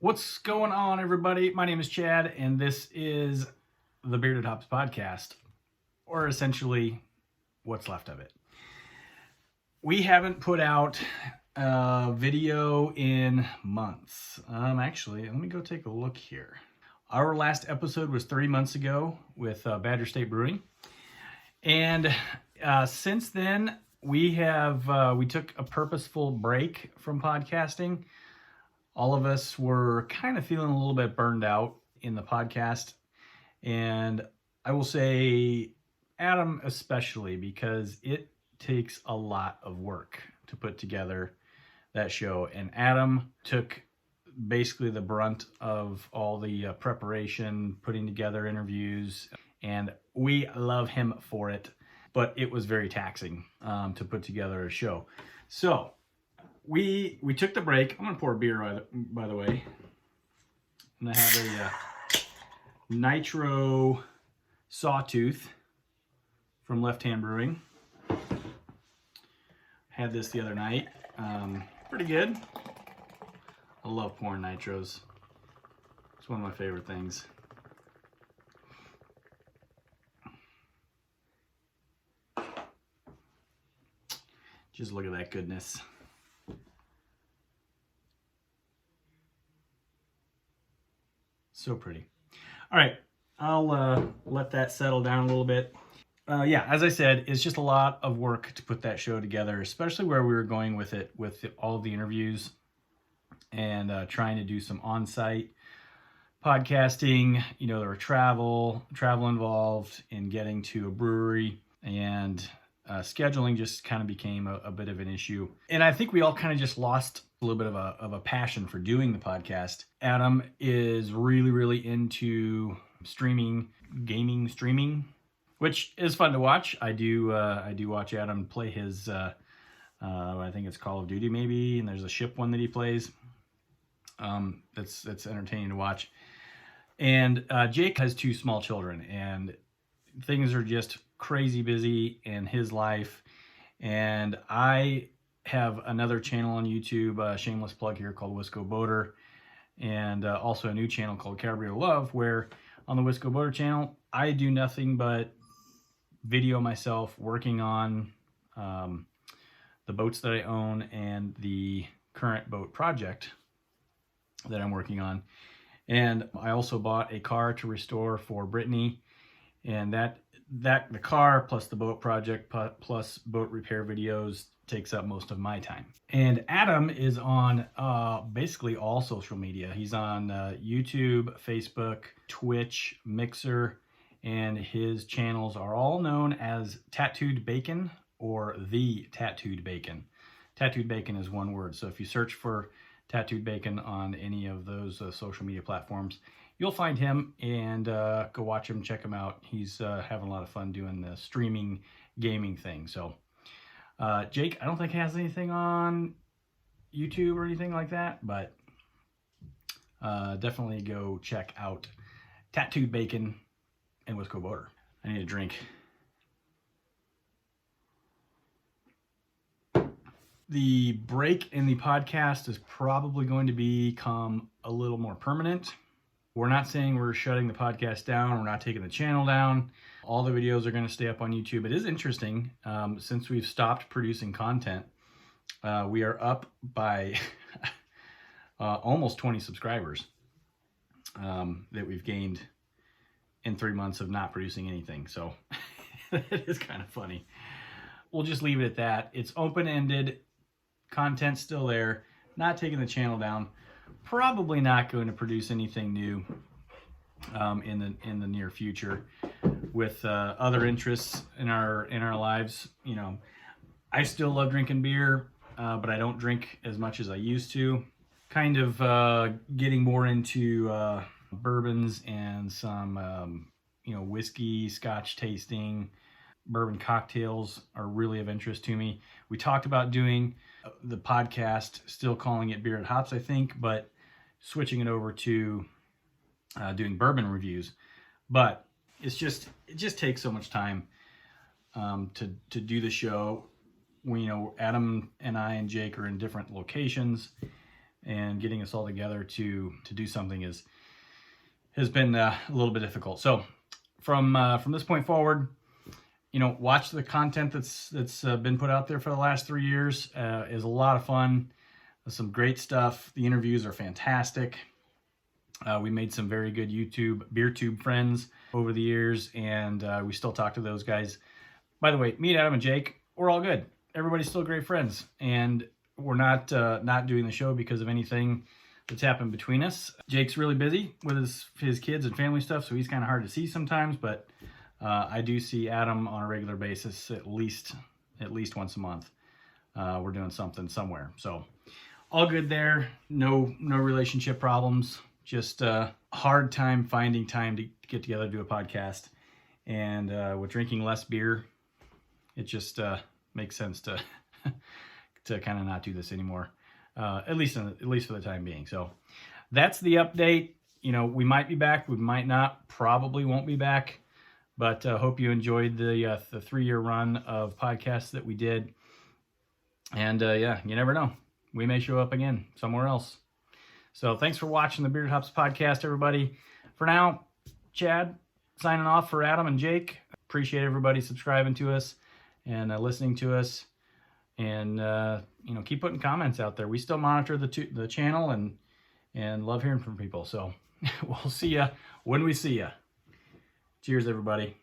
What's going on, everybody? My name is Chad, and this is the Beereded Hops podcast, or essentially what's left of it. We haven't put out a video in months. Actually, let me go take a look here. Our last episode was 3 months ago with Badger State Brewing, and since then we took a purposeful break from podcasting. All of us were kind of feeling a little bit burned out in the podcast. And I will say Adam especially, because it takes a lot of work to put together that show. And Adam took basically the brunt of all the preparation, putting together interviews. And we love him for it. But it was very taxing to put together a show. So we took the break. I'm gonna pour a beer, by the way. And I have a Nitro Sawtooth from Left Hand Brewing. Had this the other night. Pretty good. I love pouring nitros. It's one of my favorite things. Just look at that goodness. So pretty. All right, I'll let that settle down a little bit. Yeah, as I said, it's just a lot of work to put that show together, especially where we were going with it, with all of the interviews and trying to do some on-site podcasting. You know, there were travel involved in getting to a brewery, and scheduling just kind of became a bit of an issue. And I think we all kind of just lost a little bit of a passion for doing the podcast. Adam is really into streaming, which is fun to watch. I do watch Adam play his, I think it's Call of Duty maybe, and there's a ship one that he plays. That's entertaining to watch. And Jake has 2 small children, and things are just crazy busy in his life. And I have another channel on YouTube, shameless plug here, called Wisco Boater, and also a new channel called Cabaret Love, where on the Wisco Boater channel I do nothing but video myself working on the boats that I own and the current boat project that I'm working on. And I also bought a car to restore for Brittany, and that the car plus the boat project plus boat repair videos takes up most of my time. And Adam is on basically all social media. He's on YouTube, Facebook, Twitch, Mixer, and his channels are all known as Tattooed Bacon or The Tattooed Bacon. Tattooed Bacon is one word. So if you search for Tattooed Bacon on any of those social media platforms, you'll find him, and go watch him, check him out. He's having a lot of fun doing the streaming gaming thing. So Jake, I don't think has anything on YouTube or anything like that, but definitely go check out Tattooed Bacon and Wisco Boater. I need a drink. The break in the podcast is probably going to become a little more permanent. We're not saying we're shutting the podcast down. We're not taking the channel down. All the videos are going to stay up on YouTube. It is interesting, since we've stopped producing content, we are up by almost 20 subscribers that we've gained in 3 months of not producing anything. So it is kind of funny. We'll just leave it at that. It's open-ended. Content's still there. Not taking the channel down. Probably not going to produce anything new in the near future. With other interests in our lives, you know, I still love drinking beer, but I don't drink as much as I used to. Kind of getting more into bourbons and some whiskey, Scotch tasting. Bourbon cocktails are really of interest to me. We talked about doing the podcast, still calling it Beereded Hops, I think, but switching it over to doing bourbon reviews. But it just takes so much time to do the show. Adam and I and Jake are in different locations, and getting us all together to do something has been a little bit difficult. So from this point forward, watch the content that's been put out there for the last 3 years. Is a lot of fun. There's some great stuff. The interviews are fantastic. We made some very good BeerTube friends over the years, and we still talk to those guys. By the way, me, Adam, and Jake, we're all good. Everybody's still great friends, and we're not doing the show because of anything that's happened between us. Jake's really busy with his kids and family stuff, so he's kind of hard to see sometimes, but I do see Adam on a regular basis, at least once a month. We're doing something somewhere, so all good there. No relationship problems. Just a hard time finding time to get together to do a podcast, and with drinking less beer, it just makes sense to kind of not do this anymore, at least for the time being. So that's the update. We might be back, we might not, probably won't be back, but hope you enjoyed the 3-year run of podcasts that we did. And yeah, you never know, we may show up again somewhere else. So thanks for watching the Beereded Hops podcast, everybody. For now, Chad signing off for Adam and Jake. Appreciate everybody subscribing to us and listening to us, and keep putting comments out there. We still monitor the channel and love hearing from people. So we'll see ya when we see ya. Cheers, everybody.